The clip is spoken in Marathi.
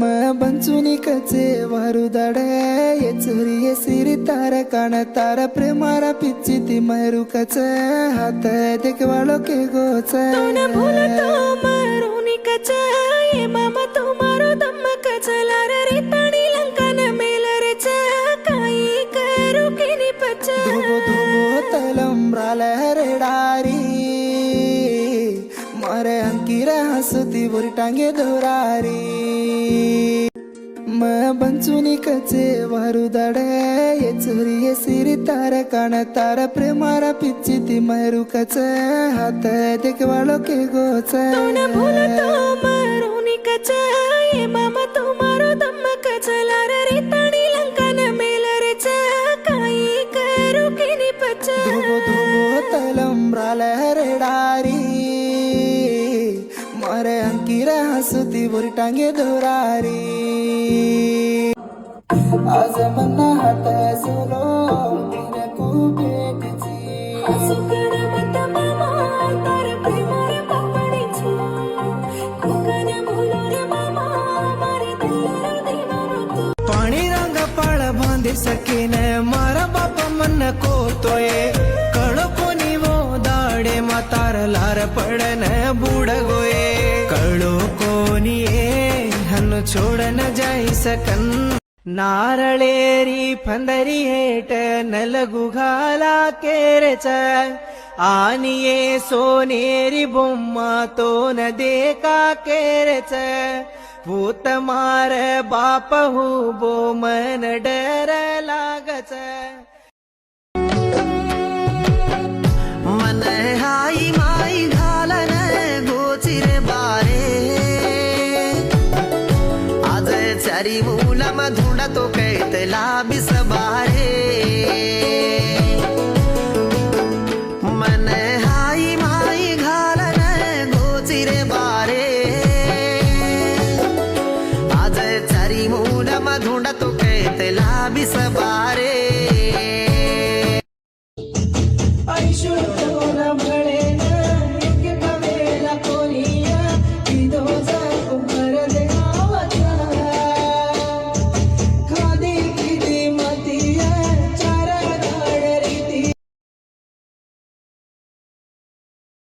बंचुनी कचे वारुदाडे ये चोरी ये सिरी तार कान तार प्रेमारा पिच्ची ती मरू कच हाथ देख वालो के गोच तूने भूला तो मारूनी कच ये मामा तुम्हारो दम कच लारे रिताणी लंकन मेलरे च काई करू किनी पच धुबो धुबो तलंब्राल रेडारी मारे अंकिरा हसुती बुरी टांगे दोरारी बंचुनी कचे वारुदाडे ये चोरी ये सिरी तार कान तार प्रेमारा पिच्ची ती मरू कच हाथ देख वालो के गोच तूने भूला तो मारूनी कच ये मामा तुम्हारो दम कच लारे रिताणी लंकन मेलरे च काई करू किनी पच धुबो धुबो तलंब्राल रेडारी मारे अंकिरा हसुती बुरी टांगे दोरारी आज मन्ना हात सोलो तिने को भेटची सुकण मत मामा तार प्रेमार पापडी छु कोकण बोलो रे मामा मारे दिलर दीवानो तू पाणी रंग पाळ बांधी सकीने मारा बाप मन को तोये कळो कोणी वो दाडे मातार लार पडन बूड गोये कळो कोणी हन छोडन जाई सकन नारळेरी फंदरी हेट नलगु घाला केरच आणि ये सोनेरी बोम्मा तो न देखा केरच भूत मार बाप हु बो मन डर लागच मन हाई माई घालन गोचिर बारे आज चारी मुला मधुंडा तो कैतला बिसबारे